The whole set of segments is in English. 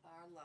are live.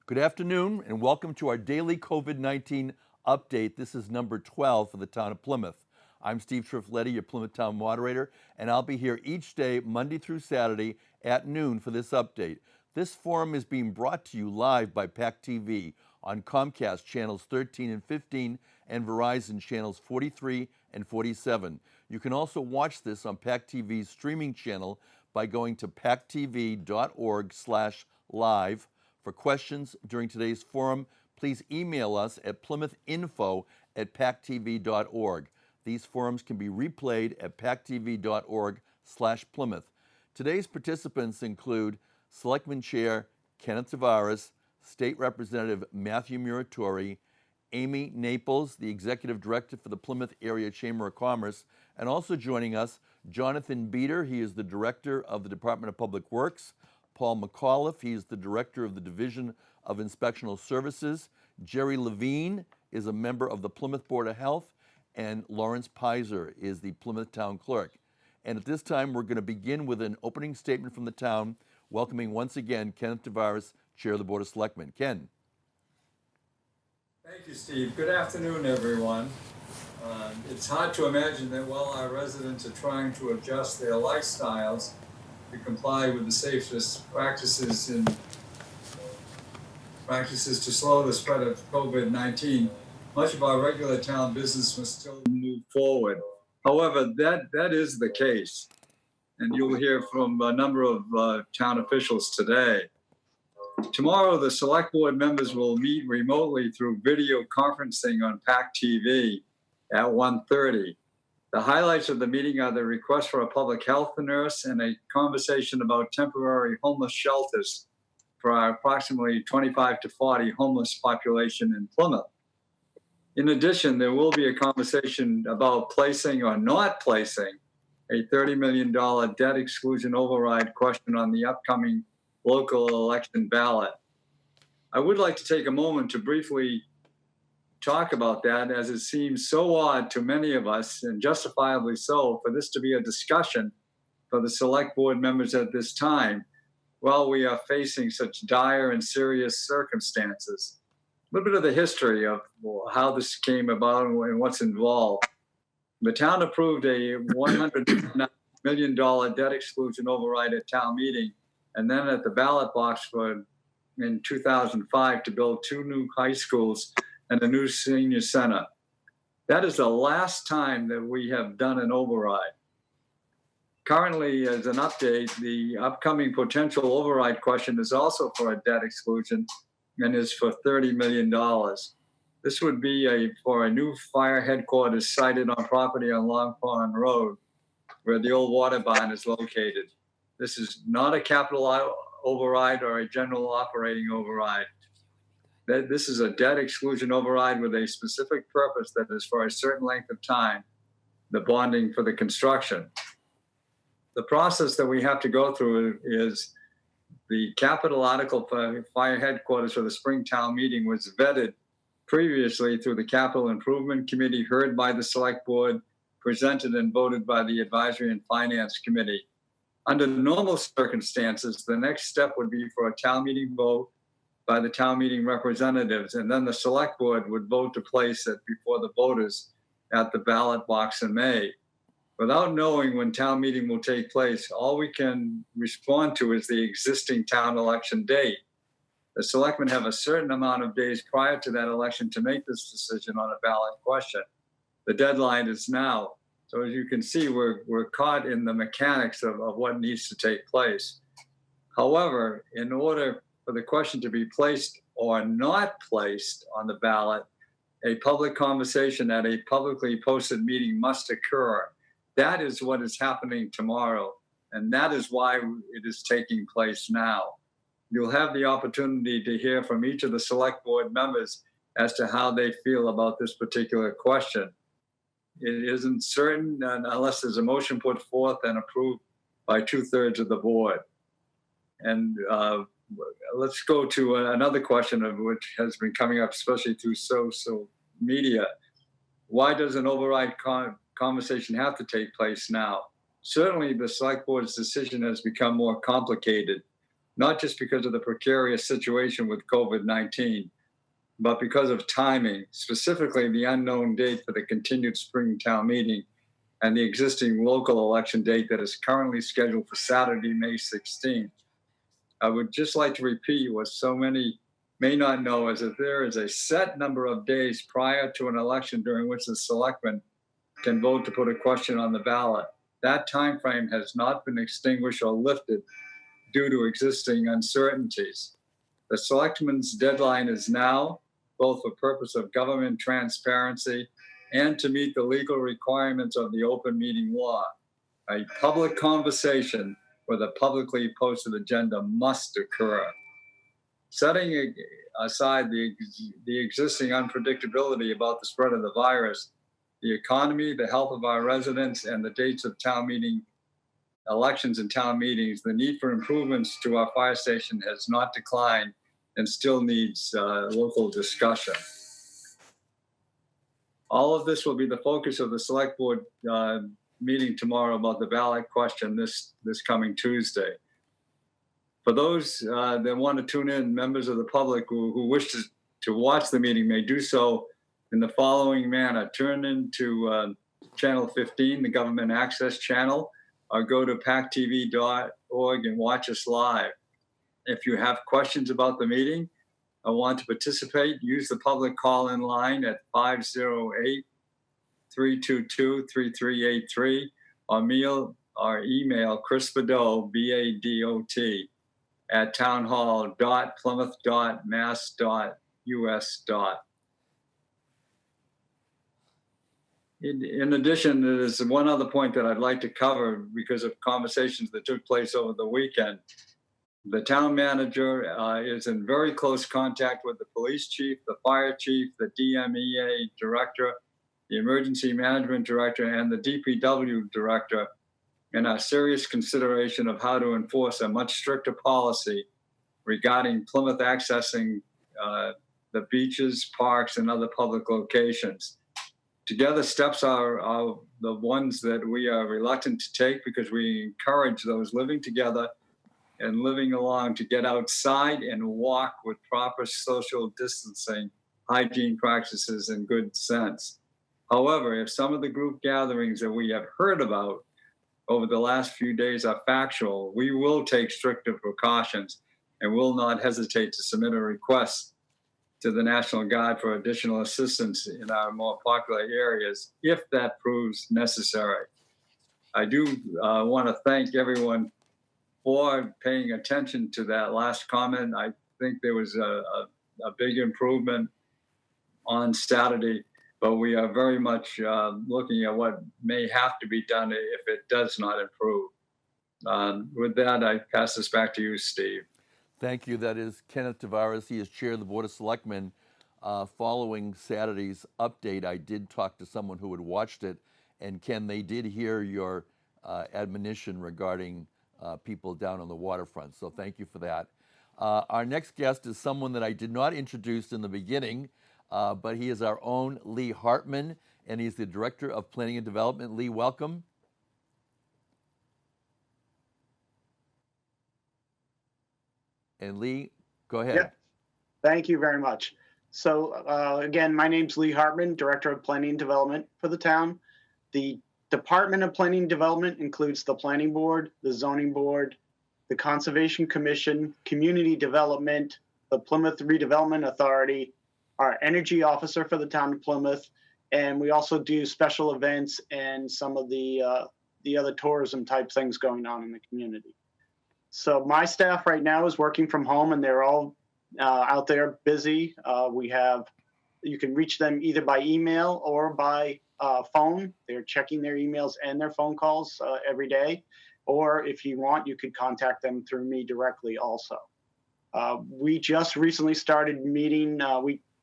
Good afternoon and welcome to our daily COVID-19 update. This is number 12 for the town of Plymouth. I'm Steve Triffletti, your Plymouth Town Moderator, and I'll be here each day, Monday through Saturday at noon for this update. This forum is being brought to you live by PAC TV on Comcast channels 13 and 15 and Verizon channels 43 and 47. You can also watch this on PAC TV's streaming channel by going to pactv.org/live. For questions during today's forum, please email us at plymouthinfo@pactv.org. These forums can be replayed at pactv.org/Plymouth. Today's participants include Selectman Chair Kenneth Tavares, State Representative Matthew Muratore, Amy Naples, the Executive Director for the Plymouth Area Chamber of Commerce, and also joining us, Jonathan Beater. He is the Director of the Department of Public Works. Paul McAuliffe, he is the Director of the Division of Inspectional Services. Jerry Levine is a member of the Plymouth Board of Health, and Laurence Pizer is the Plymouth Town Clerk. And at this time, we're going to begin with an opening statement from the town, welcoming once again Kenneth Tavares, Chair of the Board of Selectmen. Ken. Thank you, Steve. Good afternoon, everyone. It's hard to imagine that while our residents are trying to adjust their lifestyles to comply with the safest practices to slow the spread of COVID-19, much of our regular town business must still move forward. However, that is the case, and you'll hear from a number of town officials today. Tomorrow, the Select Board members will meet remotely through video conferencing on PAC TV at 1:30. The highlights of the meeting are the request for a public health nurse and a conversation about temporary homeless shelters for our approximately 25 to 40 homeless population in Plymouth. In addition, there will be a conversation about placing or not placing a $30 million debt exclusion override question on the upcoming local election ballot. I would like to take a moment to briefly talk about that, as it seems so odd to many of us, and justifiably so, for this to be a discussion for the Select Board members at this time while we are facing such dire and serious circumstances. A little bit of the history of how this came about and what's involved. The town approved a $109 million debt exclusion override at town meeting, and then at the ballot box in 2005 to build 2 new high schools and a new senior center. That is the last time that we have done an override. Currently, as an update, the upcoming potential override question is also for a debt exclusion and is for $30 million. This would be for a new fire headquarters sited on property on Long Pond Road, where the old water barn is located. This is not a capital override or a general operating override. This is a debt exclusion override with a specific purpose that is for a certain length of time, the bonding for the construction. The process that we have to go through is the capital article for fire headquarters for the spring town meeting was vetted previously through the Capital Improvement Committee, heard by the Select Board, presented and voted by the Advisory and Finance Committee. Under normal circumstances, the next step would be for a town meeting vote by the town meeting representatives, and then the Select Board would vote to place it before the voters at the ballot box in May. Without knowing when town meeting will take place, all we can respond to is the existing town election date. The selectmen have a certain amount of days prior to that election to make this decision on a ballot question. The deadline is now. So as you can see, we're caught in the mechanics of what needs to take place. However, in order for the question to be placed or not placed on the ballot, a public conversation at a publicly posted meeting must occur. That is what is happening tomorrow, and that is why it is taking place now. You'll have the opportunity to hear from each of the Select Board members as to how they feel about this particular question. It isn't certain unless there's a motion put forth and approved by 2/3 of the board. And let's go to another question of which has been coming up, especially through social media. Why does an override conversation have to take place now? Certainly, the Select Board's decision has become more complicated. not just because of the precarious situation with COVID-19, but because of timing, specifically the unknown date for the continued spring town meeting and the existing local election date that is currently scheduled for Saturday, May 16th. I would just like to repeat what so many may not know is that there is a set number of days prior to an election during which the selectmen can vote to put a question on the ballot. That time frame has not been extinguished or lifted due to existing uncertainties. The selectmen's deadline is now, both for purpose of government transparency and to meet the legal requirements of the open meeting law. A public conversation with a publicly posted agenda must occur. Setting aside the existing unpredictability about the spread of the virus, the economy, the health of our residents, and the dates of town meeting elections and town meetings, the need for improvements to our fire station has not declined and still needs local discussion. All of this will be the focus of the select board meeting tomorrow about the ballot question this coming Tuesday. For those that want to tune in, members of the public who wish to watch the meeting may do so in the following manner. Turn into channel 15, the government access channel, or go to pactv.org and watch us live. If you have questions about the meeting or want to participate, use the public call-in line at 508-322-3383 or email Chris Badot, B-A-D-O-T, at townhall.plymouth.mass.us. In addition, there's one other point that I'd like to cover because of conversations that took place over the weekend. The town manager is in very close contact with the police chief, the fire chief, the DMEA director, the emergency management director, and the DPW director in a serious consideration of how to enforce a much stricter policy regarding Plymouth accessing the beaches, parks, and other public locations. Together, steps are the ones that we are reluctant to take because we encourage those living together and living along to get outside and walk with proper social distancing, hygiene practices, and good sense. However, if some of the group gatherings that we have heard about over the last few days are factual, we will take stricter precautions and will not hesitate to submit a request to the National Guard for additional assistance in our more popular areas if that proves necessary. I do want to thank everyone for paying attention to that last comment. I think there was a big improvement on Saturday, but we are very much looking at what may have to be done if it does not improve. With that, I pass this back to you, Steve. Thank you. That is Kenneth Tavares. He is chair of the Board of Selectmen. Following Saturday's update, I did talk to someone who had watched it, and Ken, they did hear your admonition regarding people down on the waterfront, so thank you for that. Our next guest is someone that I did not introduce in the beginning, but he is our own Lee Hartmann, and he's the Director of Planning and Development. Lee, welcome. And Lee, go ahead. Yeah, thank you very much. So again, my name's Lee Hartmann, Director of Planning and Development for the town. The Department of Planning and Development includes the Planning Board, the Zoning Board, the Conservation Commission, Community Development, the Plymouth Redevelopment Authority, our Energy Officer for the town of Plymouth, and we also do special events and some of the other tourism type things going on in the community. So my staff right now is working from home, and they're all out there busy. You can reach them either by email or by phone. They're checking their emails and their phone calls every day. Or if you want, you could contact them through me directly also. We just recently started meeting.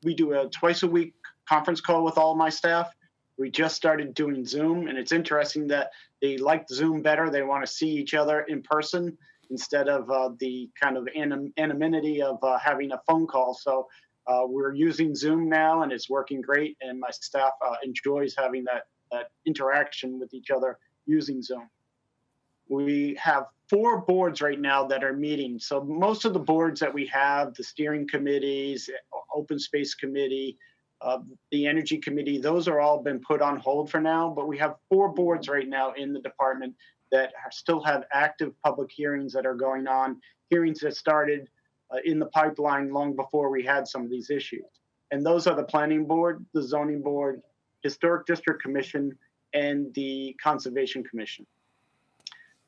We do a twice a week conference call with all my staff. We just started doing Zoom, and it's interesting that they like Zoom better. They want to see each other in person instead of the kind of anonymity of having a phone call. So we're using Zoom now, and it's working great. And my staff enjoys having that interaction with each other using Zoom. We have 4 boards right now that are meeting. So most of the boards that we have, the steering committees, open space committee, the energy committee, those are all been put on hold for now. But we have 4 boards right now in the department that still have active public hearings that are going on, hearings that started in the pipeline long before we had some of these issues. And those are the planning board, the zoning board, historic district commission, and the conservation commission.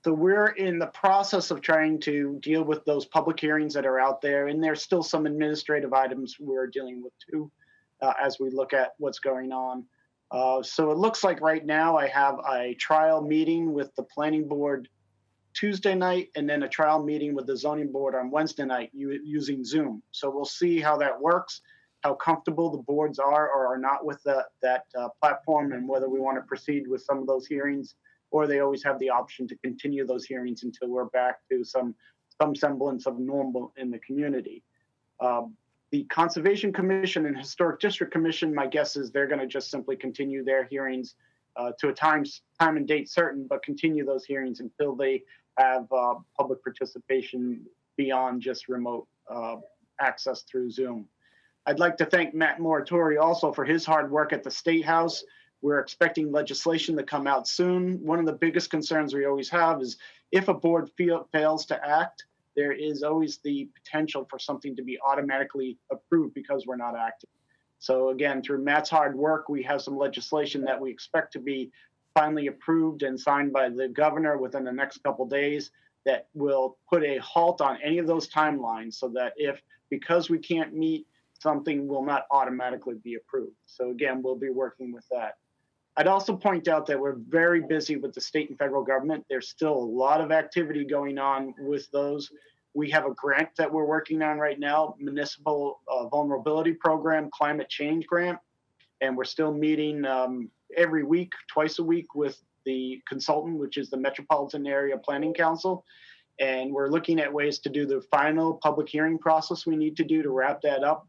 So we're in the process of trying to deal with those public hearings that are out there, and there's still some administrative items we're dealing with too, as we look at what's going on. So it looks like right now I have a trial meeting with the planning board Tuesday night, and then a trial meeting with the zoning board on Wednesday night using Zoom. So we'll see how that works, how comfortable the boards are or are not with that platform, and whether we want to proceed with some of those hearings, or they always have the option to continue those hearings until we're back to some semblance of normal in the community. The Conservation Commission and Historic District Commission, my guess is they're going to just simply continue their hearings to a time and date certain, but continue those hearings until they have public participation beyond just remote access through Zoom. I'd like to thank Matt Muratore also for his hard work at the State House. We're expecting legislation to come out soon. One of the biggest concerns we always have is if a board fails to act, there is always the potential for something to be automatically approved because we're not acting. So again, through Matt's hard work, we have some legislation that we expect to be finally approved and signed by the governor within the next couple of days that will put a halt on any of those timelines, so that because we can't meet, something will not automatically be approved. So again, we'll be working with that. I'd also point out that we're very busy with the state and federal government. There's still a lot of activity going on with those. We have a grant that we're working on right now, Municipal Vulnerability Program, Climate Change Grant. And we're still meeting every week, twice a week with the consultant, which is the Metropolitan Area Planning Council. And we're looking at ways to do the final public hearing process we need to do to wrap that up.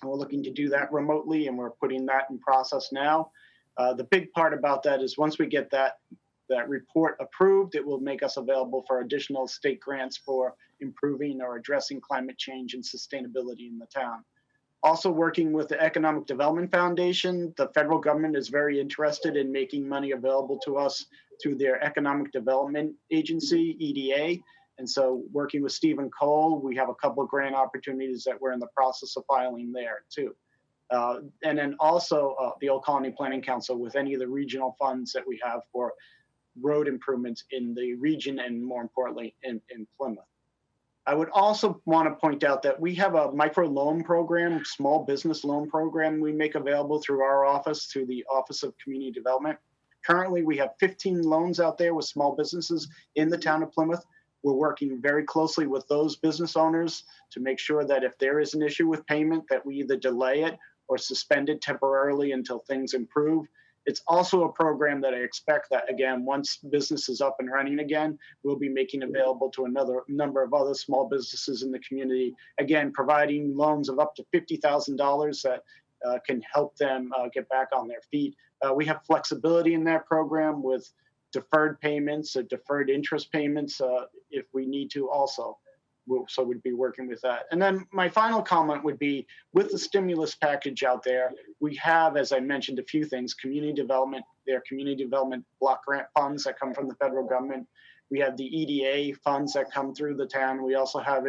And we're looking to do that remotely, and we're putting that in process now. The big part about that is once we get that report approved, it will make us available for additional state grants for improving or addressing climate change and sustainability in the town. Also working with the Economic Development Foundation, the federal government is very interested in making money available to us through their Economic Development Agency, EDA. And so working with Stephen Cole, we have a couple of grant opportunities that we're in the process of filing there too. And then also the Old Colony Planning Council with any of the regional funds that we have for road improvements in the region, and more importantly in Plymouth. I would also want to point out that we have a micro loan program, small business loan program we make available through our office, through the Office of Community Development. Currently, we have 15 loans out there with small businesses in the town of Plymouth. We're working very closely with those business owners to make sure that if there is an issue with payment, that we either delay it or suspend it temporarily until things improve. It's also a program that I expect that, again, once business is up and running again, we'll be making available to another number of other small businesses in the community, again, providing loans of up to $50,000 that can help them get back on their feet. We have flexibility in that program with deferred payments or deferred interest payments if we need to also. So we'd be working with that. And then my final comment would be, with the stimulus package out there, we have, as I mentioned, a few things: community development, there are community development block grant funds that come from the federal government. We have the EDA funds that come through the town. We also have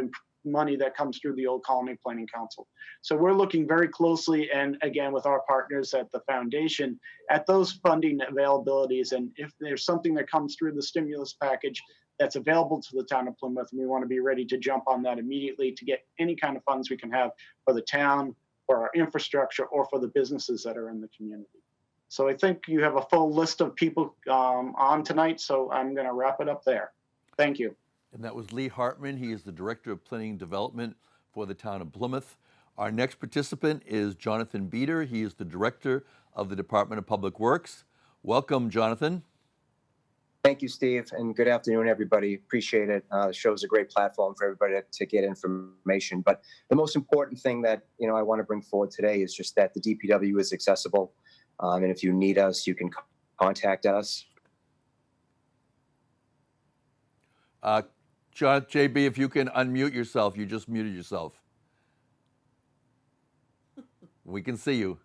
money that comes through the Old Colony Planning Council. So we're looking very closely, and again, with our partners at the foundation, at those funding availabilities. And if there's something that comes through the stimulus package that's available to the town of Plymouth, and we want to be ready to jump on that immediately to get any kind of funds we can have for the town, for our infrastructure, or for the businesses that are in the community. So I think you have a full list of people on tonight, so I'm going to wrap it up there. Thank you. And that was Lee Hartmann. He is the Director of Planning and Development for the town of Plymouth. Our next participant is Jonathan Beater. He is the Director of the Department of Public Works. Welcome, Jonathan. Thank you, Steve, and good afternoon, everybody. Appreciate it. The show is a great platform for everybody to get information. But the most important thing that I want to bring forward today is just that the DPW is accessible, and if you need us, you can contact us. John, JB, if you can unmute yourself, you just muted yourself. We can see you.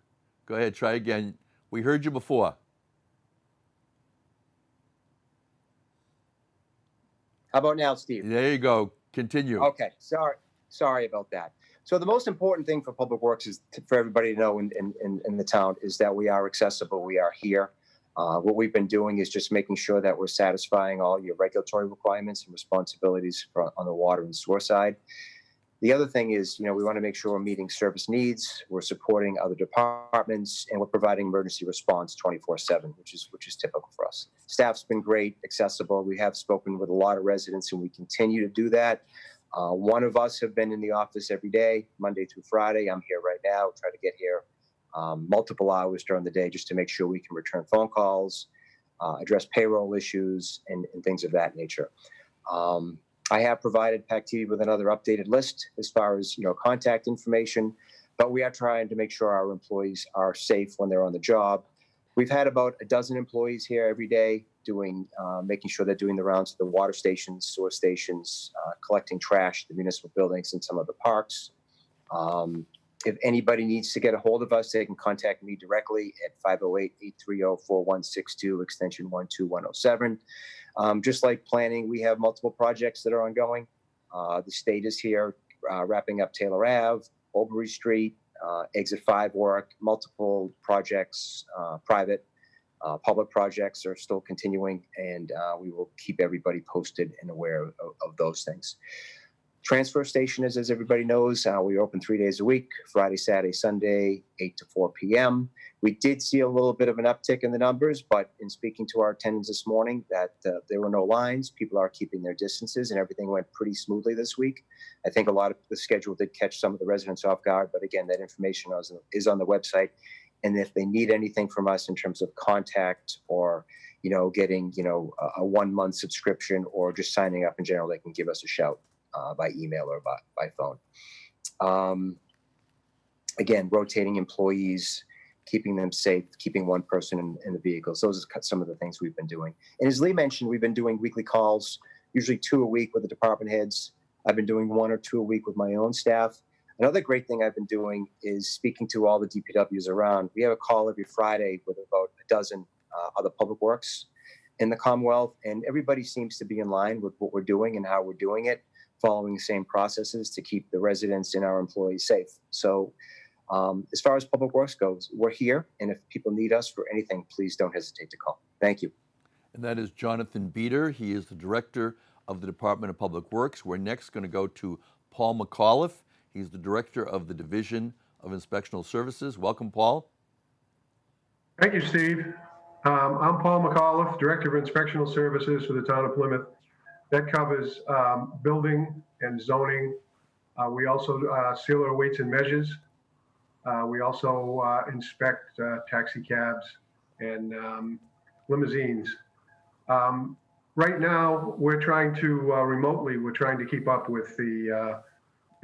Go ahead, try again. We heard you before. How about now, Steve? There you go. Continue. Okay, sorry about that. So the most important thing for Public Works is for everybody to know in the town is that we are accessible. We are here. What we've been doing is just making sure that we're satisfying all your regulatory requirements and responsibilities on the water and sewer side. The other thing is, we want to make sure we're meeting service needs, we're supporting other departments, and we're providing emergency response 24/7, which is typical for us. Staff's been great, accessible. We have spoken with a lot of residents, and we continue to do that. One of us have been in the office every day, Monday through Friday. I'm here right now, try to get here multiple hours during the day just to make sure we can return phone calls, address payroll issues, and things of that nature. I have provided PAC-TV with another updated list as far as contact information, but we are trying to make sure our employees are safe when they're on the job. We've had about a dozen employees here every day making sure they're doing the rounds of the water stations, sewer stations, collecting trash, the municipal buildings, and some of the parks. If anybody needs to get a hold of us, they can contact me directly at 508-830-4162, extension 12107. Just like planning, we have multiple projects that are ongoing. The state is here wrapping up Taylor Ave, Oberry Street, Exit 5 work, multiple projects, private, public projects are still continuing, and we will keep everybody posted and aware of those things. Transfer station is, as everybody knows, we're open 3 days a week, Friday, Saturday, Sunday, 8 to 4 p.m. We did see a little bit of an uptick in the numbers, but in speaking to our attendants this morning, that there were no lines, people are keeping their distances, and everything went pretty smoothly this week. I think a lot of the schedule did catch some of the residents off guard, but again, that information is on the website. And if they need anything from us in terms of contact or, getting, a 1 month subscription or just signing up in general, they can give us a shout by email or by phone. Again, rotating employees, keeping them safe, keeping one person in the vehicles. Those are some of the things we've been doing. And as Lee mentioned, we've been doing weekly calls, usually 2 a week with the department heads. I've been doing 1 or 2 a week with my own staff. Another great thing I've been doing is speaking to all the DPWs around. We have a call every Friday with about a dozen other public works in the Commonwealth, and everybody seems to be in line with what we're doing and how we're doing it, following the same processes to keep the residents and our employees safe. So as far as public works goes, we're here, and if people need us for anything, please don't hesitate to call. Thank you. And that is Jonathan Beater. He is the Director of the Department of Public Works. We're next going to go to Paul McAuliffe. He's the Director of the Division of Inspectional Services. Welcome, Paul. Thank you, Steve. I'm Paul McAuliffe, Director of Inspectional Services for the town of Plymouth. That covers building and zoning. We also seal our weights and measures. We also inspect taxi cabs and limousines. Right now, we're trying to we're trying to keep up with the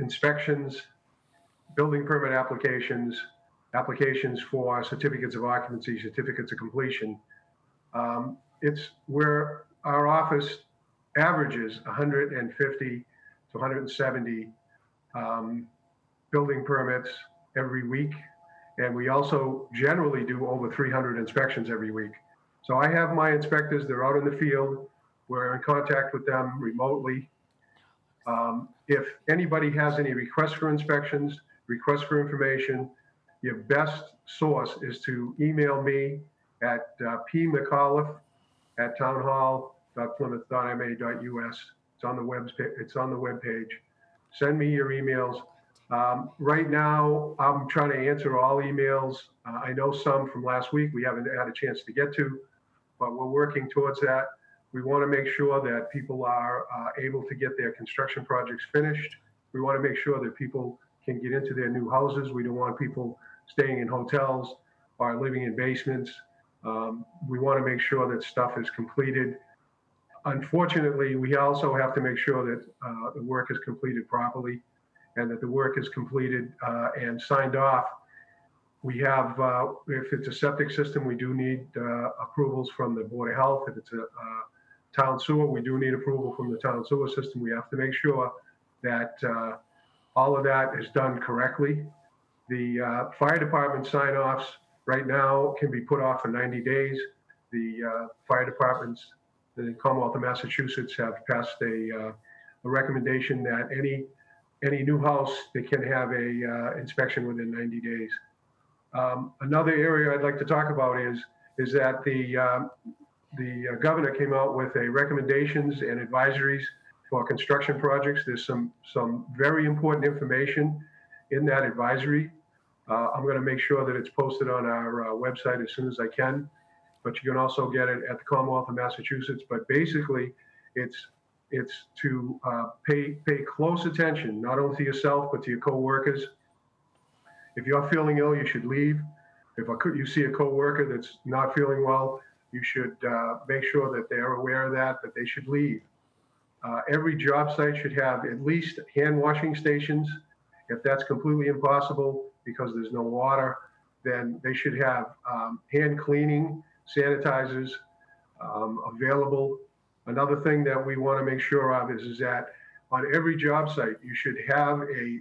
inspections, building permit applications, applications for certificates of occupancy, certificates of completion. It's where our office averages 150 to 170 building permits every week. And we also generally do over 300 inspections every week. So I have my inspectors, they're out in the field. We're in contact with them remotely. If anybody has any requests for inspections, requests for information, your best source is to email me at pmcAuliffe@townhall.plymouth.ma.us. It's on the web page. Send me your emails. Right now, I'm trying to answer all emails. I know some from last week we haven't had a chance to get to, but we're working towards that. We want to make sure that people are able to get their construction projects finished. We want to make sure that people can get into their new houses. We don't want people staying in hotels or living in basements. We want to make sure that stuff is completed. Unfortunately, we also have to make sure that the work is completed properly and that the work is completed and signed off. We have, if it's a septic system, we do need approvals from the Board of Health. If it's a town sewer, we do need approval from the town sewer system. We have to make sure that all of that is done correctly. The fire department sign-offs right now can be put off for 90 days. The fire departments in the Commonwealth of Massachusetts have passed a recommendation that any new house, they can have a inspection within 90 days. Another area I'd like to talk about is that the governor came out with a recommendations and advisories for construction projects. There's some very important information in that advisory. I'm going to make sure that it's posted on our website as soon as I can, but you can also get it at the Commonwealth of Massachusetts. But basically, it's to pay close attention, not only to yourself, but to your coworkers. If you're feeling ill, you should leave. If you see a coworker that's not feeling well, you should make sure that they're aware of that they should leave. Every job site should have at least hand washing stations. If that's completely impossible because there's no water, then they should have hand cleaning sanitizers available. Another thing that we want to make sure of is that on every job site, you should have a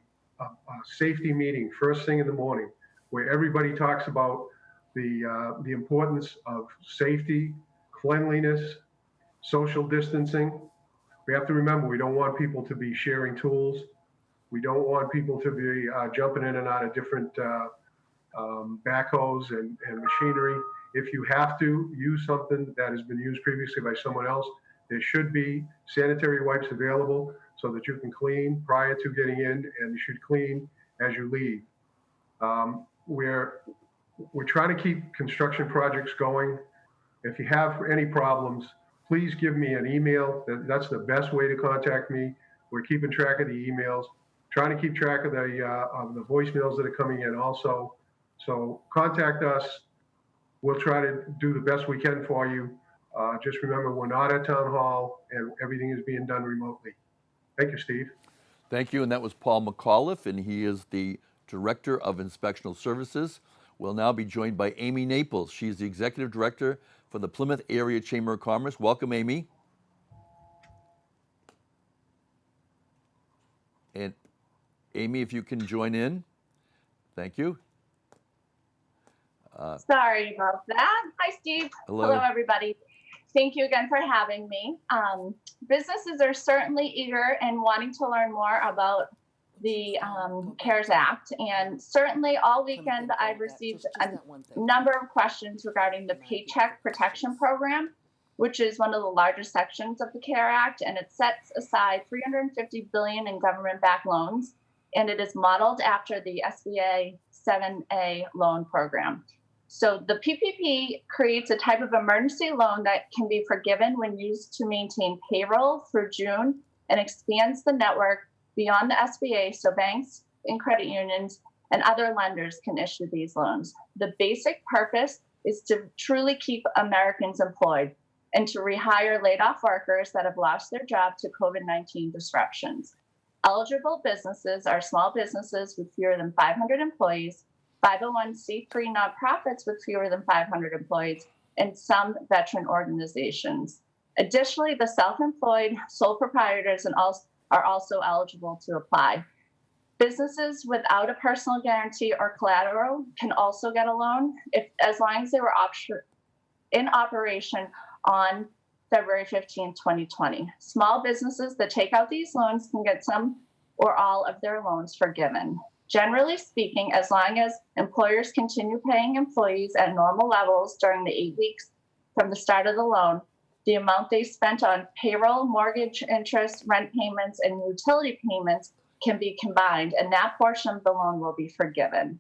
safety meeting first thing in the morning where everybody talks about the importance of safety, cleanliness, social distancing. We have to remember, we don't want people to be sharing tools. We don't want people to be jumping in and out of different backhoes and machinery. If you have to use something that has been used previously by someone else, there should be sanitary wipes available so that you can clean prior to getting in, and you should clean as you leave. We're trying to keep construction projects going. If you have any problems, please give me an email. That's the best way to contact me. We're keeping track of the emails, trying to keep track of the voicemails that are coming in also. So contact us. We'll try to do the best we can for you. Just remember, we're not at town hall and everything is being done remotely. Thank you, Steve. Thank you, and that was Paul McAuliffe, and he is the Director of Inspectional Services. We'll now be joined by Amy Naples. She's the Executive Director for the Plymouth Area Chamber of Commerce. Welcome, Amy. And Amy, if you can join in. Thank you. Sorry about that. Hi, Steve. Hello. Everybody. Thank you again for having me. Businesses are certainly eager and wanting to learn more about the CARES Act. And certainly all weekend, I've received a number of questions regarding the Paycheck Protection Program, which is one of the largest sections of the CARE Act. And it sets aside $350 billion in government-backed loans. And it is modeled after the SBA 7A loan program. So the PPP creates a type of emergency loan that can be forgiven when used to maintain payroll through June and expands the network beyond the SBA so banks and credit unions and other lenders can issue these loans. The basic purpose is to truly keep Americans employed and to rehire laid off workers that have lost their job to COVID-19 disruptions. Eligible businesses are small businesses with fewer than 500 employees, 501c3 nonprofits with fewer than 500 employees, and some veteran organizations. Additionally, the self-employed, sole proprietors are also eligible to apply. Businesses without a personal guarantee or collateral can also get a loan as long as they were in operation on February 15, 2020. Small businesses that take out these loans can get some or all of their loans forgiven. Generally speaking, as long as employers continue paying employees at normal levels during the 8 weeks from the start of the loan, the amount they spent on payroll, mortgage interest, rent payments, and utility payments can be combined, and that portion of the loan will be forgiven.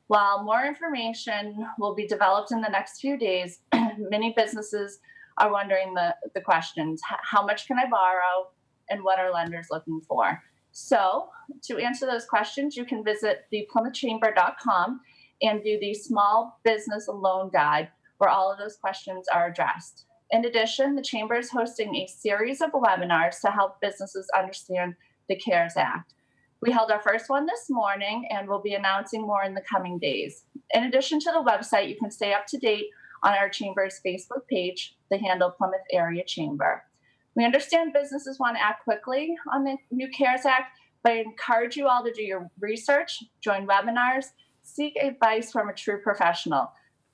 While more information will be developed in the next few days, many businesses are wondering the questions: how much can I borrow, and what are lenders looking for? So to answer those questions, you can visit the PlymouthChamber.com and view the Small Business Loan Guide, where all of those questions are addressed. In addition, the Chamber is hosting a series of webinars to help businesses understand the CARES Act. We held our first one this morning, and we'll be announcing more in the coming days. In addition to the website, you can stay up to date on our Chamber's Facebook page, the handle Plymouth Area Chamber. We understand businesses want to act quickly on the new CARES Act, but I encourage you all to do your research, join webinars, seek advice from a true professional.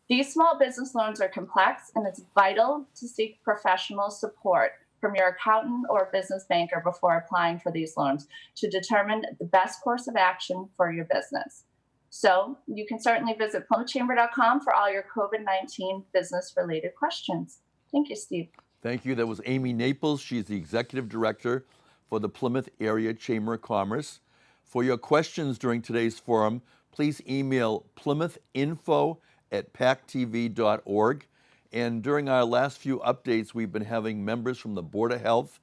These small business loans are complex, and it's vital to seek professional support from your accountant or business banker before applying for these loans to determine the best course of action for your business. So you can certainly visit PlymouthChamber.com for all your COVID-19 business-related questions. Thank you, Steve. Thank you. That was Amy Naples. She's the Executive Director for the Plymouth Area Chamber of Commerce. For your questions during today's forum, please email plymouthinfo@pactv.org. And during our last few updates, we've been having members from the Board of Health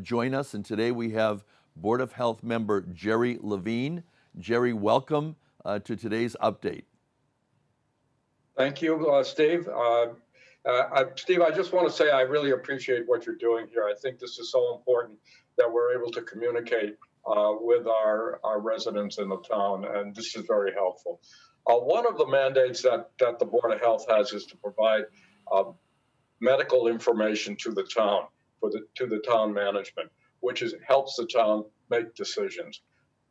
join us. And today we have Board of Health member Jerry Levine. Jerry, welcome to today's update. Thank you, Steve. Steve, I just want to say I really appreciate what you're doing here. I think this is so important that we're able to communicate with our residents in the town, and this is very helpful. One of the mandates that the Board of Health has is to provide medical information to the town, to the town management, which helps the town make decisions.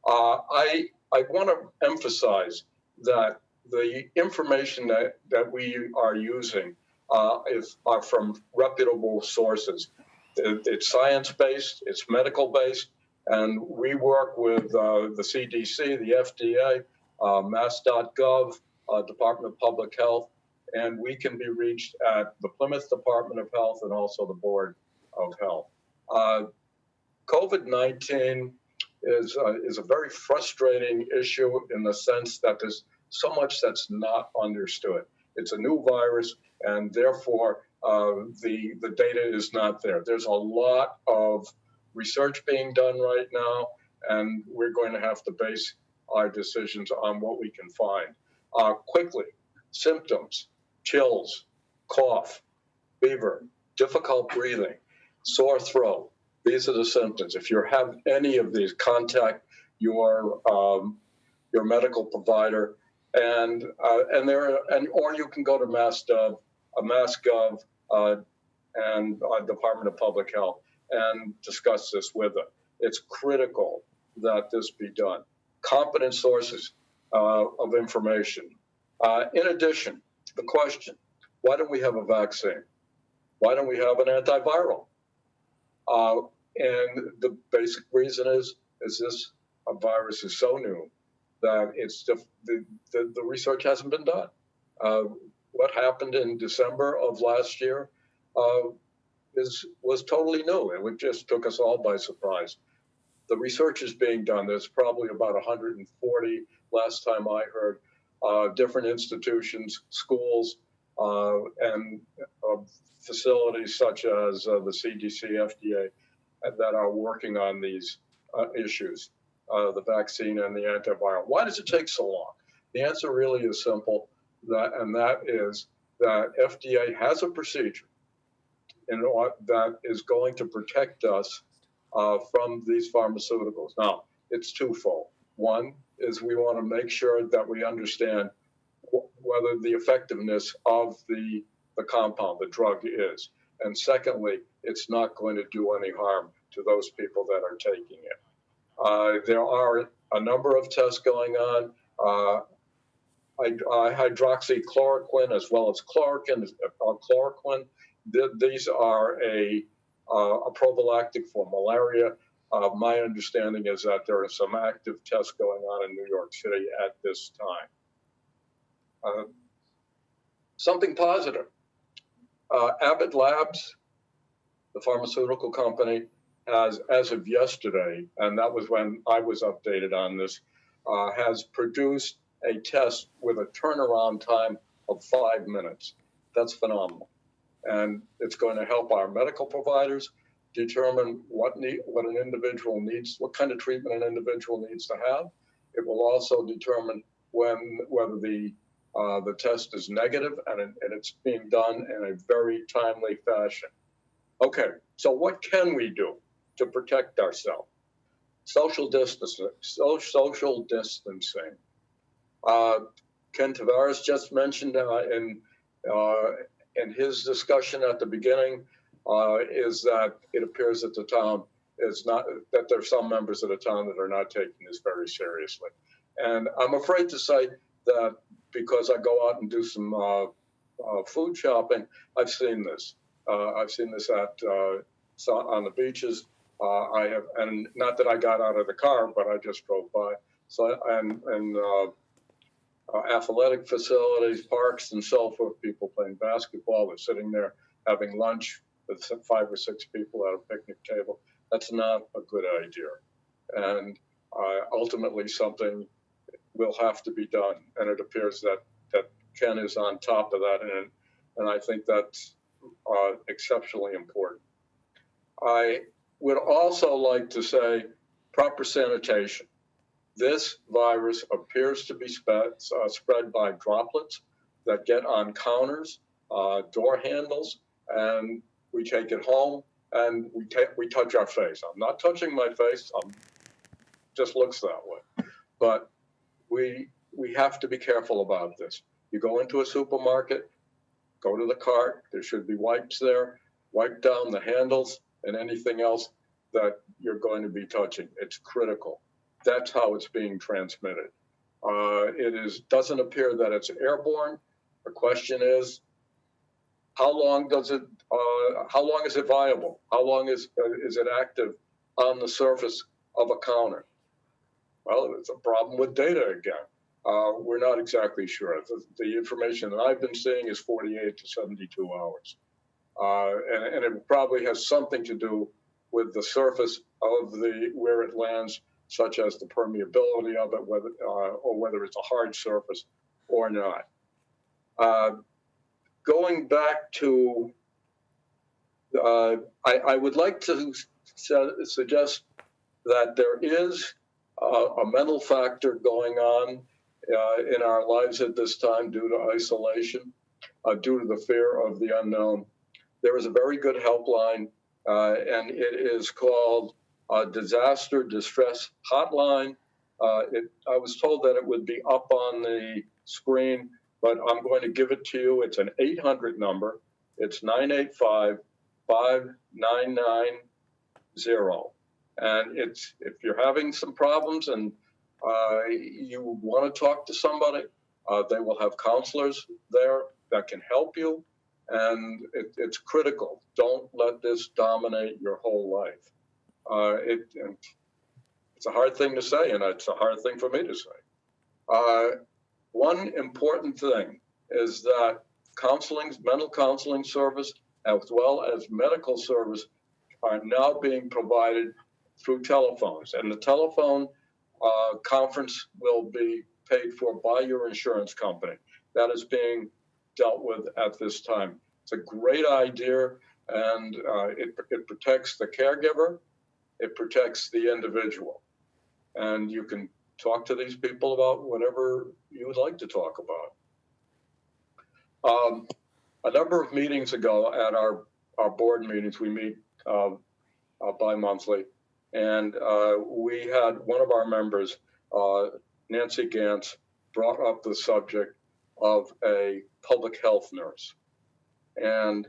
I want to emphasize that the information that we are using are from reputable sources. It's science-based, it's medical-based, and we work with the CDC, the FDA, mass.gov, Department of Public Health, and we can be reached at the Plymouth Department of Health and also the Board of Health. COVID-19 is a very frustrating issue in the sense that there's so much that's not understood. It's a new virus, and therefore the data is not there. There's a lot of research being done right now, and we're going to have to base our decisions on what we can find. Quickly, symptoms: chills, cough, fever, difficult breathing, sore throat. These are the symptoms. If you have any of these, contact your medical provider, or you can go to mass.gov and Department of Public Health and discuss this with them. It's critical that this be done. Competent sources of information. In addition, the question: why don't we have a vaccine? Why don't we have an antiviral? And the basic reason is this virus is so new that the research hasn't been done. What happened in December of last year was totally new. It just took us all by surprise. The research is being done. There's probably about 140, last time I heard, different institutions, schools, and facilities such as the CDC, FDA, that are working on these issues, the vaccine and the antiviral. Why does it take so long? The answer really is simple, and that is that FDA has a procedure that is going to protect us from these pharmaceuticals. Now, it's twofold. One is we want to make sure that we understand whether the effectiveness of the compound, the drug, is. And secondly, it's not going to do any harm to those people that are taking it. There are a number of tests going on. Hydroxychloroquine as well as chloroquine. These are a prophylactic for malaria. My understanding is that there are some active tests going on in New York City at this time. Something positive. Abbott Labs, the pharmaceutical company, has, as of yesterday, and that was when I was updated on this, has produced a test with a turnaround time of 5 minutes. That's phenomenal. And it's going to help our medical providers determine what an individual needs, what kind of treatment an individual needs to have. It will also determine whether the test is negative, and it's being done in a very timely fashion. Okay, so what can we do to protect ourselves? Social distancing. Ken Tavares just mentioned in his discussion at the beginning is that it appears that the town is not, that there are some members of the town that are not taking this very seriously. And I'm afraid to say that because I go out and do some food shopping, I've seen this. I've seen this at on the beaches. I have, and not that I got out of the car, but I just drove by. So and athletic facilities, parks, and so forth. People playing basketball. They're sitting there having lunch with 5 or 6 people at a picnic table. That's not a good idea. And ultimately, something will have to be done. And it appears that Ken is on top of that, and I think that's exceptionally important. I would also like to say proper sanitation. This virus appears to be spread by droplets that get on counters, door handles, and we take it home and we touch our face. I'm not touching my face. Just looks that way. But we have to be careful about this. You go into a supermarket, go to the cart. There should be wipes there. Wipe down the handles and anything else that you're going to be touching. It's critical. That's how it's being transmitted. It doesn't appear that it's airborne. The question is, how long is it viable? How long is it active on the surface of a counter? Well, it's a problem with data again. We're not exactly sure. The information that I've been seeing is 48 to 72 hours. And it probably has something to do with the surface of where it lands, such as the permeability of it, whether it's a hard surface or not. Going back to, I would like to suggest that there is a mental factor going on in our lives at this time due to isolation, due to the fear of the unknown. There is a very good helpline, and it is called Disaster Distress Hotline. I was told that it would be up on the screen, but I'm going to give it to you. It's an 800 number. It's 985-5990. And it's, if you're having some problems and you want to talk to somebody, they will have counselors there that can help you. And it's critical. Don't let this dominate your whole life. It's a hard thing to say, and it's a hard thing for me to say. One important thing is that mental counseling service, as well as medical service, are now being provided through telephones. And the telephone conference will be paid for by your insurance company. That is being dealt with at this time. It's a great idea, and it protects the caregiver, it protects the individual. And you can talk to these people about whatever you would like to talk about. A number of meetings ago at our board meetings, we meet bi-monthly, and we had one of our members, Nancy Gantz, brought up the subject of a public health nurse. And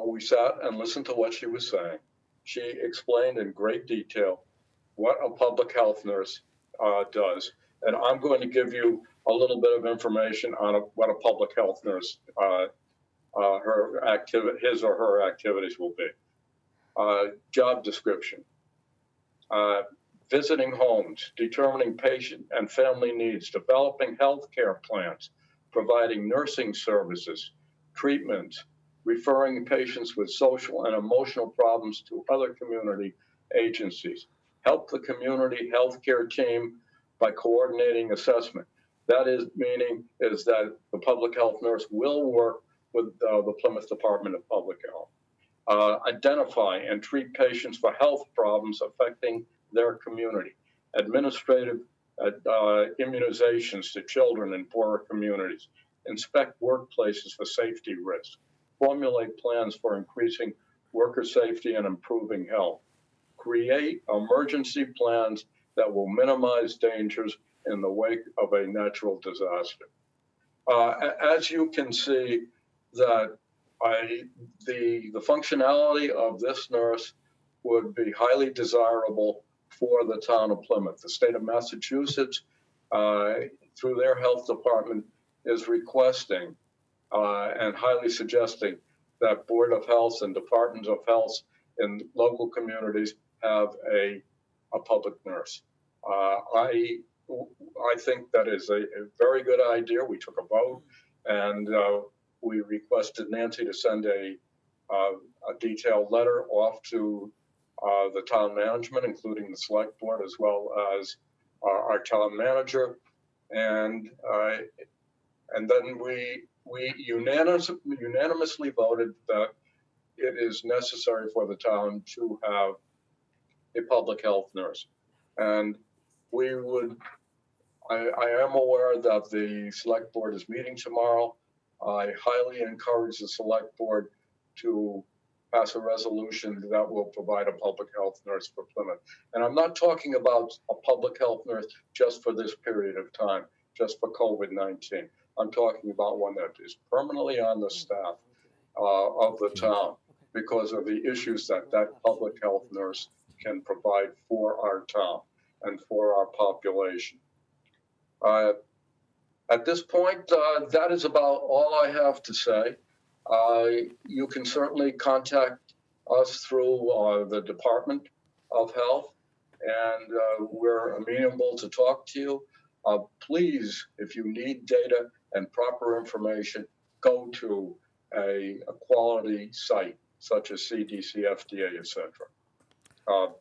we sat and listened to what she was saying. She explained in great detail what a public health nurse does. And I'm going to give you a little bit of information on what a public health nurse, his or her activities will be. Job description, visiting homes, determining patient and family needs, developing healthcare plans, providing nursing services, treatment, referring patients with social and emotional problems to other community agencies, help the community healthcare team by coordinating assessment. That is that the public health nurse will work with the Plymouth Department of Public Health, identify and treat patients for health problems affecting their community, administrative immunizations to children in poorer communities, inspect workplaces for safety risks, formulate plans for increasing worker safety and improving health, create emergency plans that will minimize dangers in the wake of a natural disaster. As you can see, that the functionality of this nurse would be highly desirable for the town of Plymouth. The state of Massachusetts, through their health department, is requesting and highly suggesting that Board of Health and Departments of Health in local communities have a public nurse. I think that is a very good idea. We took a vote, and we requested Nancy to send a detailed letter off to the town management, including the select board, as well as our town manager, and then we unanimously voted that it is necessary for the town to have a public health nurse. And we would, I am aware that the select board is meeting tomorrow. I highly encourage the select board to pass a resolution that will provide a public health nurse for Plymouth. And I'm not talking about a public health nurse just for this period of time, just for COVID-19. I'm talking about one that is permanently on the staff of the town because of the issues that public health nurse can provide for our town and for our population. At this point, that is about all I have to say. You can certainly contact us through the Department of Health, and we're amenable to talk to you. Please, if you need data and proper information, go to a quality site such as CDC, FDA, etc.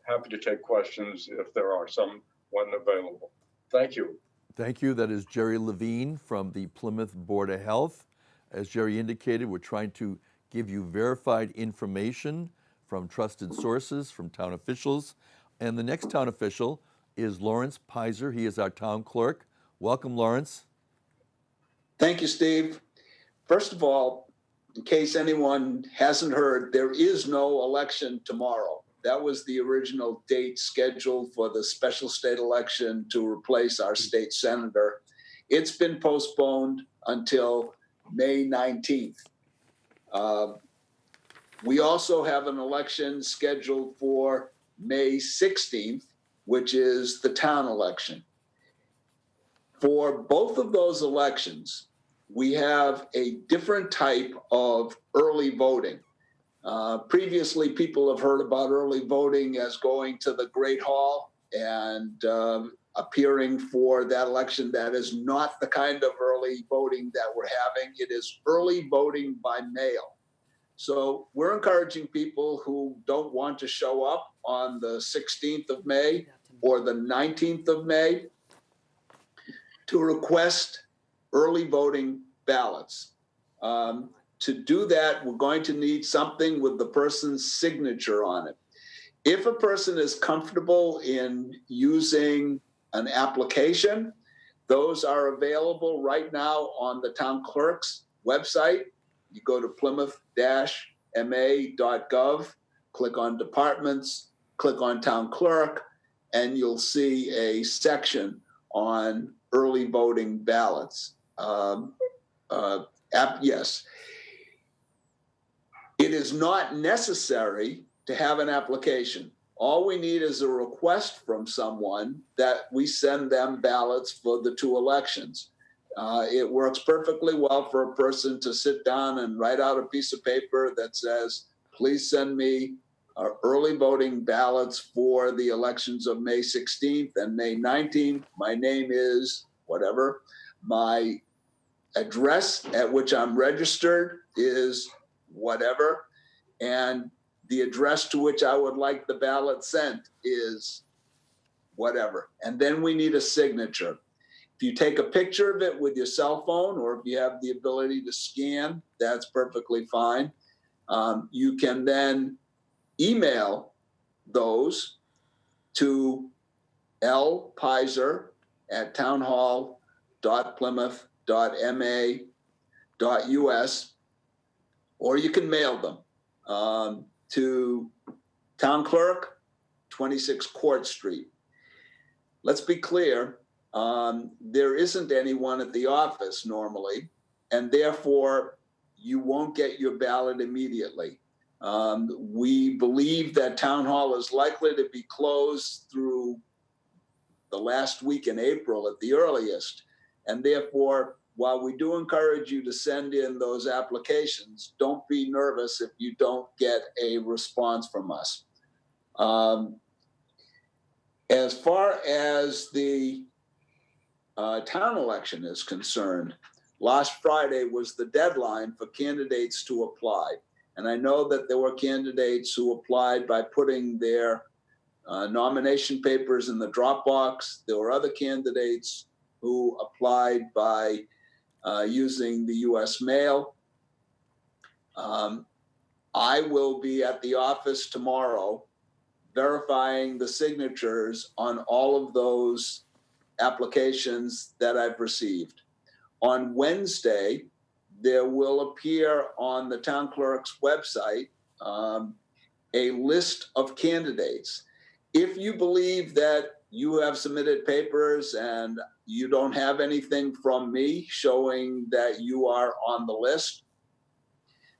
Happy to take questions if there are some when available. Thank you. Thank you. That is Jerry Levine from the Plymouth Board of Health. As Jerry indicated, we're trying to give you verified information from trusted sources, from town officials. And the next town official is Laurence Pizer. He is our town clerk. Welcome, Laurence. Thank you, Steve. First of all, in case anyone hasn't heard, there is no election tomorrow. That was the original date scheduled for the special state election to replace our state senator. It's been postponed until May 19th. We also have an election scheduled for May 16th, which is the town election. For both of those elections, we have a different type of early voting. Previously, people have heard about early voting as going to the Great Hall and appearing for that election. That is not the kind of early voting that we're having. It is early voting by mail. So we're encouraging people who don't want to show up on the 16th of May or the 19th of May to request early voting ballots. To do that, we're going to need something with the person's signature on it. If a person is comfortable in using an application, those are available right now on the town clerk's website. You go to plymouth-ma.gov, click on departments, click on town clerk, and you'll see a section on early voting ballots. Yes. It is not necessary to have an application. All we need is a request from someone that we send them ballots for the two elections. It works perfectly well for a person to sit down and write out a piece of paper that says, please send me early voting ballots for the elections of May 16th and May 19th. My name is whatever. My address at which I'm registered is whatever, and the address to which I would like the ballot sent is whatever. And then we need a signature. If you take a picture of it with your cell phone, or if you have the ability to scan, that's perfectly fine. You can then email those to lpizer@townhall.plymouth.ma.us, or you can mail them to Town Clerk, 26 Court Street. Let's be clear, there isn't anyone at the office normally, and therefore you won't get your ballot immediately. We believe that town hall is likely to be closed through the last week in April at the earliest. And therefore, while we do encourage you to send in those applications, don't be nervous if you don't get a response from us. As far as the town election is concerned, last Friday was the deadline for candidates to apply. And I know that there were candidates who applied by putting their nomination papers in the Dropbox. There were other candidates who applied by using the US mail. I will be at the office tomorrow verifying the signatures on all of those applications that I've received. On Wednesday, there will appear on the town clerk's website a list of candidates. If you believe that you have submitted papers and you don't have anything from me showing that you are on the list,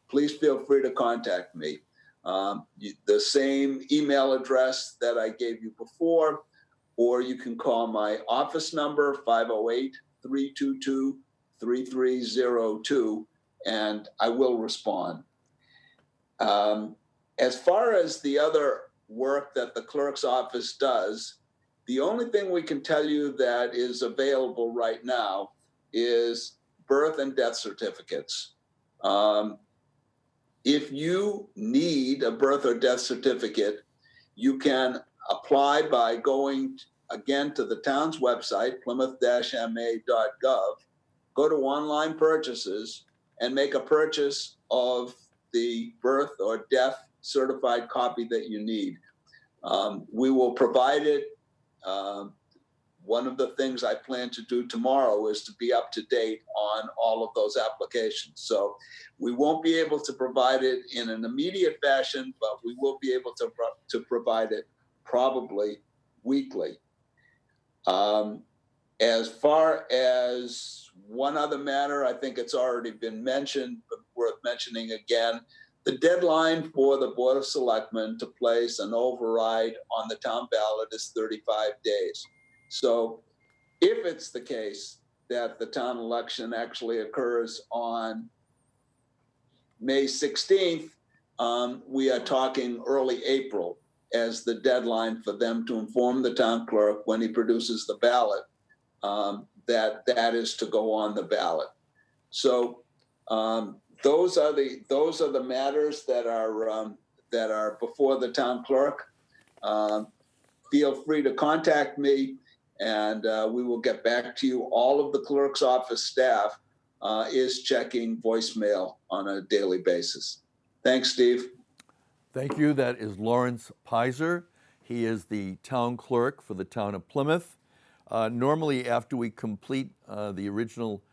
please feel free to contact me. The same email address that I gave you before, or you can call my office number, 508-322-3302, and I will respond. As far as the other work that the clerk's office does, the only thing we can tell you that is available right now is birth and death certificates. If you need a birth or death certificate, you can apply by going again to the town's website, plymouth-ma.gov, go to online purchases and make a purchase of the birth or death certified copy that you need. We will provide it. One of the things I plan to do tomorrow is to be up to date on all of those applications. So we won't be able to provide it in an immediate fashion, but we will be able to provide it probably weekly. As far as one other matter, I think it's already been mentioned, but worth mentioning again, the deadline for the Board of Selectmen to place an override on the town ballot is 35 days. So if it's the case that the town election actually occurs on May 16th, we are talking early April as the deadline for them to inform the town clerk when he produces the ballot that is to go on the ballot. So those are the matters that are before the town clerk. Feel free to contact me, and we will get back to you. All of the clerk's office staff is checking voicemail on a daily basis. Thanks, Steve. Thank you. That is Laurence Pizer. He is the town clerk for the town of Plymouth. Normally, after we complete the original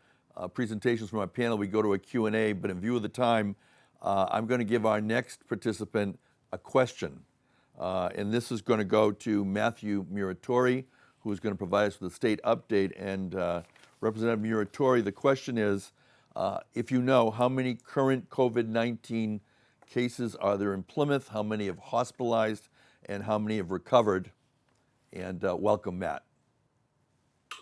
presentations from our panel, we go to a Q&A, but in view of the time, I'm going to give our next participant a question. And this is going to go to Matthew Muratore, who is going to provide us with a state update. And Representative Muratore, the question is, if you know, how many current COVID-19 cases are there in Plymouth, how many have hospitalized, and how many have recovered? And welcome, Matt.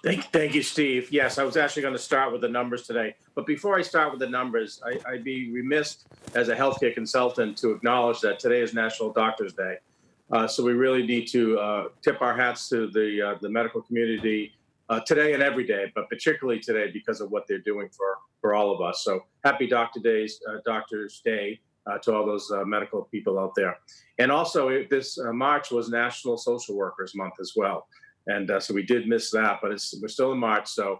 Thank you, Steve. Yes, I was actually going to start with the numbers today. But before I start with the numbers, I'd be remiss as a healthcare consultant to acknowledge that today is National Doctors Day. So we really need to tip our hats to the medical community today and every day, but particularly today because of what they're doing for all of us. So happy Doctor's Day to all those medical people out there. And also this March was National Social Workers Month as well. And so we did miss that, but we're still in March. So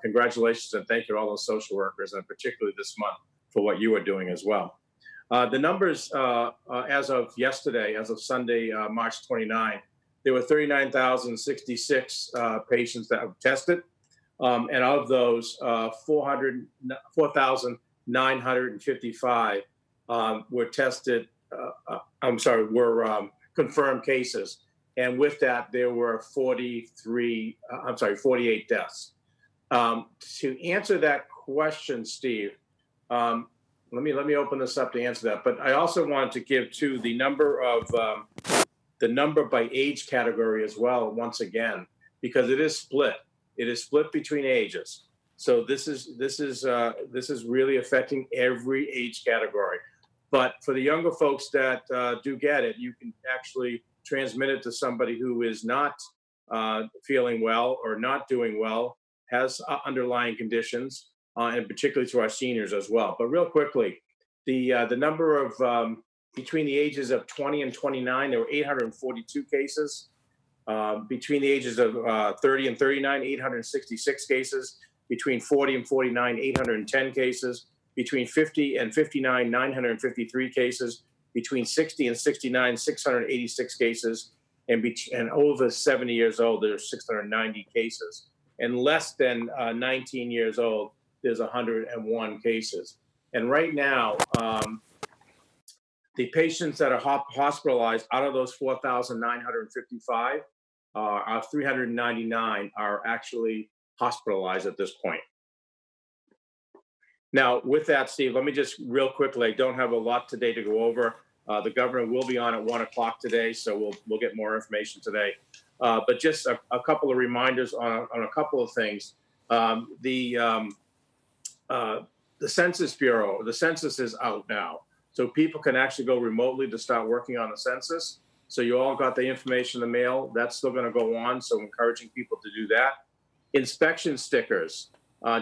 congratulations and thank you to all those social workers, and particularly this month for what you are doing as well. The numbers as of yesterday, as of Sunday, March 29, there were 39,066 patients that have tested. And of those, 4,955 were tested, were confirmed cases. And with that, there were 48 deaths. To answer that question, Steve, let me open this up to answer that. But I also wanted to give too the number by age category as well, once again, because it is split. It is split between ages. So this is really affecting every age category. But for the younger folks that do get it, you can actually transmit it to somebody who is not feeling well or not doing well, has underlying conditions, and particularly to our seniors as well. But real quickly, the number of between the ages of 20 and 29, there were 842 cases. Between the ages of 30 and 39, 866 cases. Between 40 and 49, 810 cases. Between 50 and 59, 953 cases. Between 60 and 69, 686 cases. And over 70 years old, there's 690 cases. And less than 19 years old, there's 101 cases. And right now, the patients that are hospitalized, out of those 4,955, 399 are actually hospitalized at this point. Now, with that, Steve, let me just real quickly, I don't have a lot today to go over. The governor will be on at 1 o'clock today, so we'll get more information today. But just a couple of reminders on a couple of things. The Census Bureau, the census is out now. So people can actually go remotely to start working on the census. So you all got the information in the mail. That's still going to go on. So encouraging people to do that. Inspection stickers.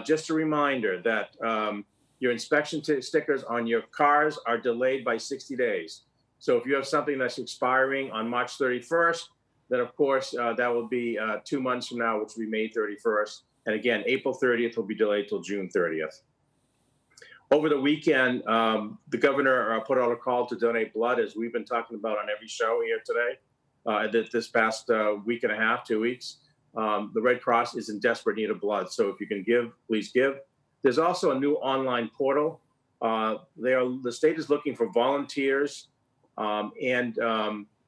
Just a reminder that your inspection stickers on your cars are delayed by 60 days. So if you have something that's expiring on March 31st, then of course that will be 2 months from now, which will be May 31st. And again, April 30th will be delayed till June 30th. Over the weekend, the governor put out a call to donate blood, as we've been talking about on every show here today, this past week and a half, 2 weeks. The Red Cross is in desperate need of blood. So if you can give, please give. There's also a new online portal. The state is looking for volunteers and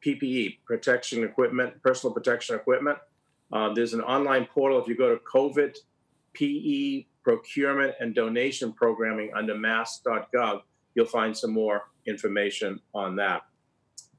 PPE, protection equipment, personal protection equipment. There's an online portal. If you go to COVID PE procurement and donation programming under mass.gov, you'll find some more information on that.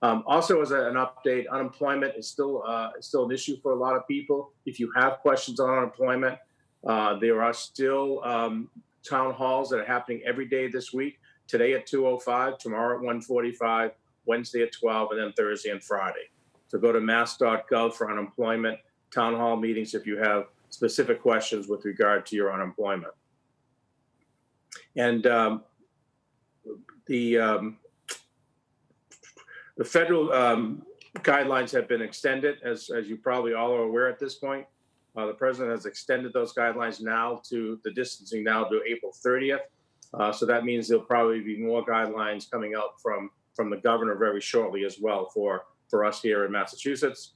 Also, as an update, unemployment is still an issue for a lot of people. If you have questions on unemployment, there are still town halls that are happening every day this week. Today at 2:05, tomorrow at 1:45, Wednesday at 12, and then Thursday and Friday. So go to mass.gov for unemployment town hall meetings if you have specific questions with regard to your unemployment. And the federal guidelines have been extended, as you probably all are aware at this point. The president has extended those guidelines now to the distancing now to April 30th. So that means there'll probably be more guidelines coming out from the governor very shortly as well for us here in Massachusetts.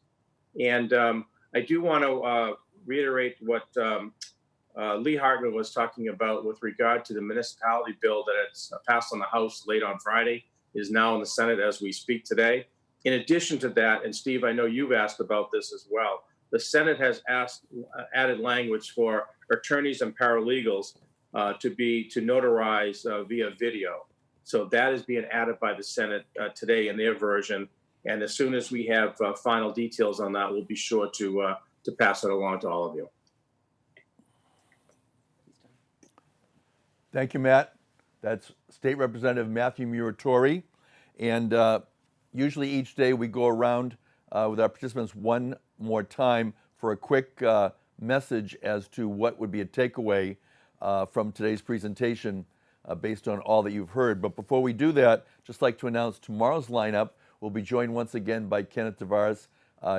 And I do want to reiterate what Lee Hartmann was talking about with regard to the municipality bill that it's passed on the House late on Friday, is now in the Senate as we speak today. In addition to that, and Steve, I know you've asked about this as well, the Senate has added language for attorneys and paralegals to notarize via video. So that is being added by the Senate today in their version. And as soon as we have final details on that, we'll be sure to pass it along to all of you. Thank you, Matt. That's State Representative Matthew Muratore. And usually each day we go around with our participants one more time for a quick message as to what would be a takeaway from today's presentation based on all that you've heard. But before we do that, just like to announce tomorrow's lineup. We'll be joined once again by Kenneth Tavares,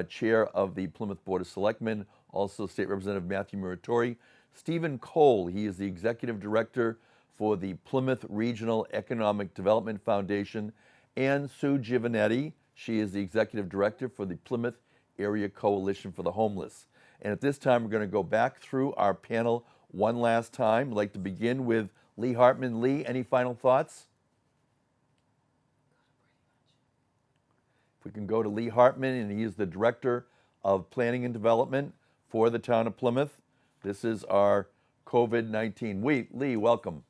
Chair of the Plymouth Board of Selectmen, also State Representative Matthew Muratore. Stephen Cole, he is the Executive Director for the Plymouth Regional Economic Development Foundation, and Sue Giovanetti, she is the Executive Director for the Plymouth Area Coalition for the Homeless. And at this time, we're going to go back through our panel one last time. I'd like to begin with Lee Hartmann. Lee, any final thoughts? If we can go to Lee Hartmann, and he is the Director of Planning and Development for the town of Plymouth. This is our COVID-19 week. Lee, welcome.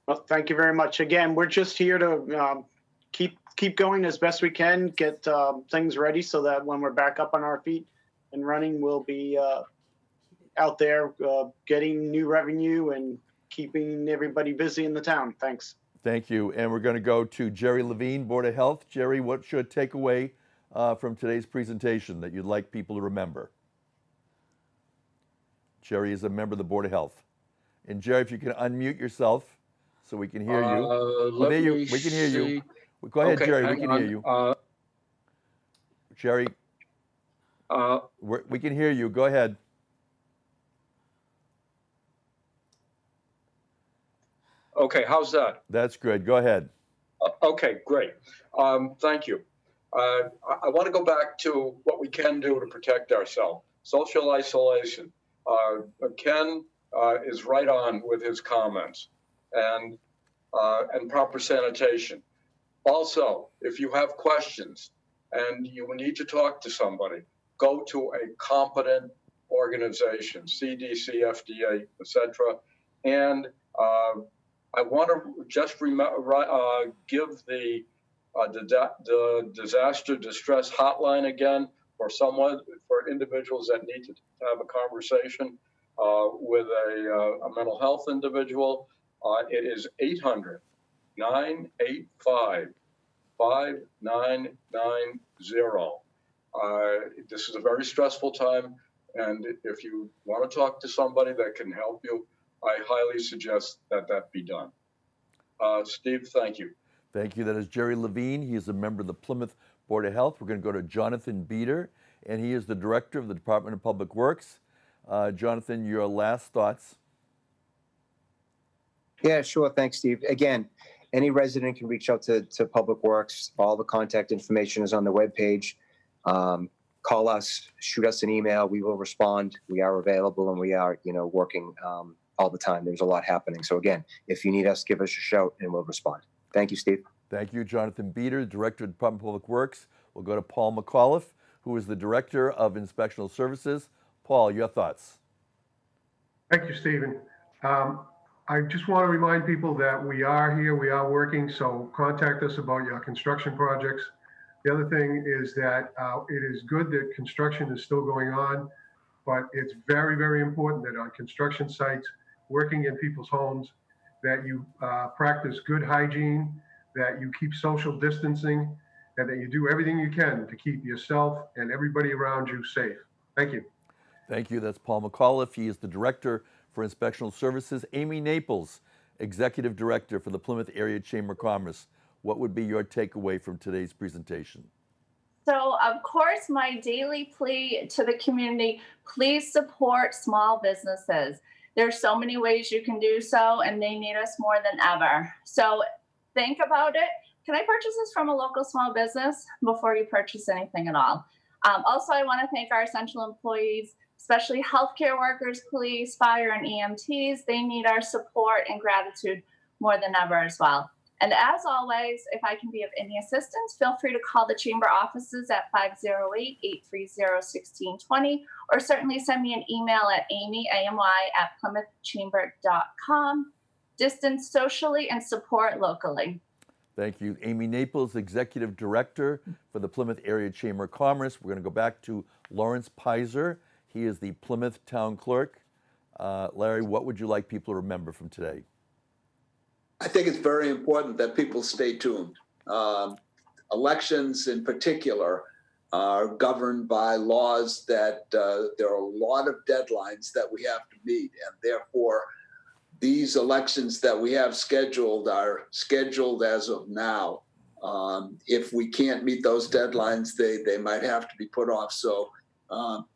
Well, thank you very much. Again, we're just here to keep going as best we can, get things ready so that when we're back up on our feet and running, we'll be out there getting new revenue and keeping everybody busy in the town. Thanks. Thank you. And we're going to go to Jerry Levine, Board of Health. Jerry, what should take away from today's presentation that you'd like people to remember? Jerry is a member of the Board of Health. And Jerry, if you can unmute yourself so we can hear you. We can hear you. Go ahead, Okay, Jerry, we hang can on. hear you. Jerry, we can hear you. Go ahead. Okay, how's that? That's good. Go ahead. Okay, great. Thank you. I want to go back to what we can do to protect ourselves. Social isolation. Ken is right on with his comments, and proper sanitation. Also, if you have questions and you need to talk to somebody, go to a competent organization, CDC, FDA, etc. And I want to just give the disaster distress hotline again for individuals that need to have a conversation with a mental health individual. It is 800-985-5990. This is a very stressful time, and if you want to talk to somebody that can help you, I highly suggest that be done. Steve, thank you. Thank you. That is Jerry Levine. He is a member of the Plymouth Board of Health. We're going to go to Jonathan Beater, and he is the Director of the Department of Public Works. Jonathan, your last thoughts. Yeah, sure. Thanks, Steve. Again, any resident can reach out to Public Works. All the contact information is on the webpage. Call us, shoot us an email. We will respond. We are available, and we are, working all the time. There's a lot happening. So again, if you need us, give us a shout, and we'll respond. Thank you, Steve. Thank you, Jonathan Beater, Director of the Department of Public Works. We'll go to Paul McAuliffe, who is the Director of Inspectional Services. Paul, your thoughts. Thank you, Stephen. I just want to remind people that we are here, we are working, so contact us about your construction projects. The other thing is that it is good that construction is still going on, but it's very, very important that on construction sites, working in people's homes, that you practice good hygiene, that you keep social distancing, and that you do everything you can to keep yourself and everybody around you safe. Thank you. Thank you. That's Paul McAuliffe. He is the Director for Inspectional Services. Amy Naples, Executive Director for the Plymouth Area Chamber of Commerce. What would be your takeaway from today's presentation? So, of course, my daily plea to the community, please support small businesses. There's so many ways you can do so, and they need us more than ever. So think about it. Can I purchase this from a local small business before you purchase anything at all? Also, I want to thank our essential employees, especially healthcare workers, police, fire, and EMTs. They need our support and gratitude more than ever as well. And as always, if I can be of any assistance, feel free to call the chamber offices at 508-830-1620, or certainly send me an email at amy@plymouthchamber.com. Distance socially and support locally. Thank you. Amy Naples, Executive Director for the Plymouth Area Chamber of Commerce. We're going to go back to Laurence Pizer. He is the Plymouth Town Clerk. Larry, what would you like people to remember from today? I think it's very important that people stay tuned. Elections in particular are governed by laws that there are a lot of deadlines that we have to meet, and therefore these elections that we have scheduled are scheduled as of now. If we can't meet those deadlines, they might have to be put off. So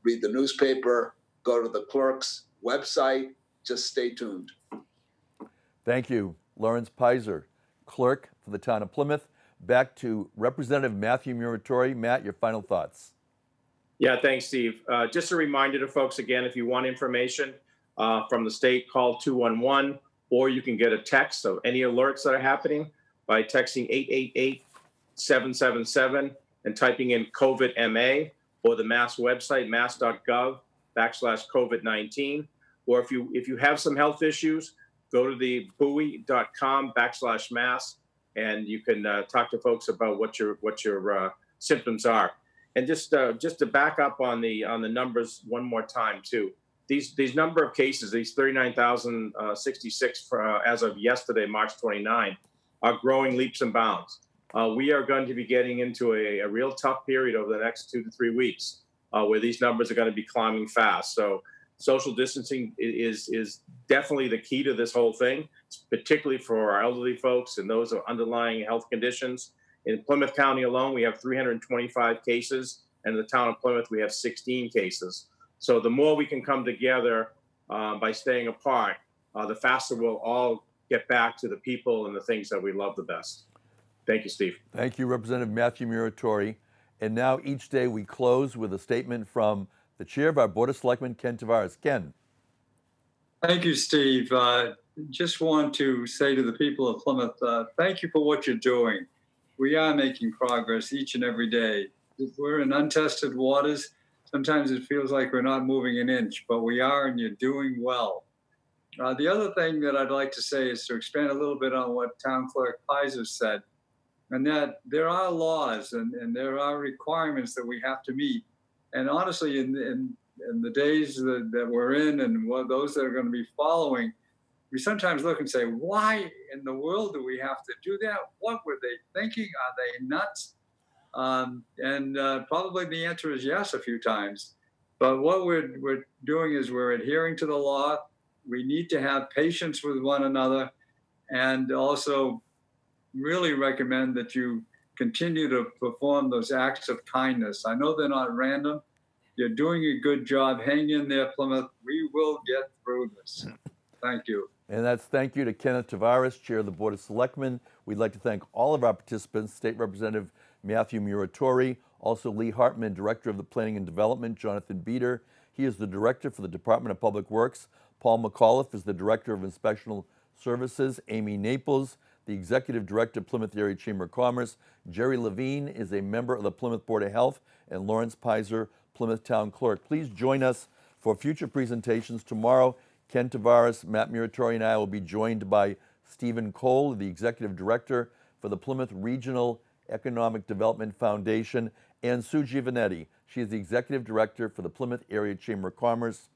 read the newspaper, go to the clerk's website, just stay tuned. Thank you. Laurence Pizer, Clerk for the Town of Plymouth. Back to Representative Matthew Muratore. Matt, your final thoughts. Yeah, thanks, Steve. Just a reminder to folks, again, if you want information from the state, call 211, or you can get a text of any alerts that are happening by texting 888-777 and typing in COVID-MA, or the Mass website, mass.gov/COVID-19. Or if you have some health issues, go to the bowie.com/mass, and you can talk to folks about what your symptoms are. And just to back up on the numbers one more time too. These number of cases, these 39,066 as of yesterday, March 29, are growing leaps and bounds. We are going to be getting into a real tough period over the next 2 to 3 weeks, where these numbers are going to be climbing fast. So social distancing is definitely the key to this whole thing, particularly for our elderly folks and those with underlying health conditions. In Plymouth County alone, we have 325 cases, and in the town of Plymouth, we have 16 cases. So the more we can come together by staying apart, the faster we'll all get back to the people and the things that we love the best. Thank you, Steve. Thank you, Representative Matthew Muratore. And now each day we close with a statement from the chair of our Board of Selectmen, Ken Tavares. Ken. Thank you, Steve. Just want to say to the people of Plymouth, thank you for what you're doing. We are making progress each and every day. We're in untested waters. Sometimes it feels like we're not moving an inch, but we are, and you're doing well. The other thing that I'd like to say is to expand a little bit on what Town Clerk Pizer said, and that there are laws and there are requirements that we have to meet. And honestly, in the days that we're in and those that are going to be following, we sometimes look and say, why in the world do we have to do that? What were they thinking? Are they nuts? Probably the answer is yes a few times. But what we're doing is we're adhering to the law. We need to have patience with one another, and also really recommend that you continue to perform those acts of kindness. I know they're not random. You're doing a good job. Hang in there, Plymouth. We will get through this. Thank you. And that's thank you to Kenneth Tavares, Chair of the Board of Selectmen. We'd like to thank all of our participants, State Representative Matthew Muratore, also Lee Hartmann, Director of the Planning and Development, Jonathan Beater. He is the Director for the Department of Public Works. Paul McAuliffe is the Director of Inspectional Services. Amy Naples, the Executive Director of Plymouth Area Chamber of Commerce. Jerry Levine is a member of the Plymouth Board of Health, and Laurence Pizer, Plymouth Town Clerk. Please join us for future presentations tomorrow. Ken Tavares, Matt Muratore, and I will be joined by Stephen Cole, the Executive Director for the Plymouth Regional Economic Development Foundation, and Sue Giovanetti. She is the Executive Director for the Plymouth Area Chamber of Commerce.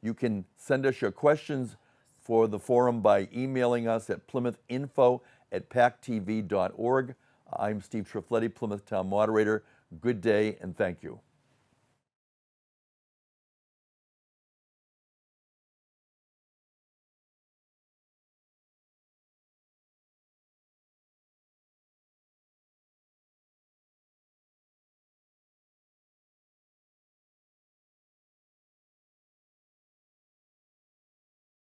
You can send us your questions for the forum by emailing us at plymouthinfo@pactv.org. I'm Steve Triffletti, Plymouth Town Moderator. Good day and thank you.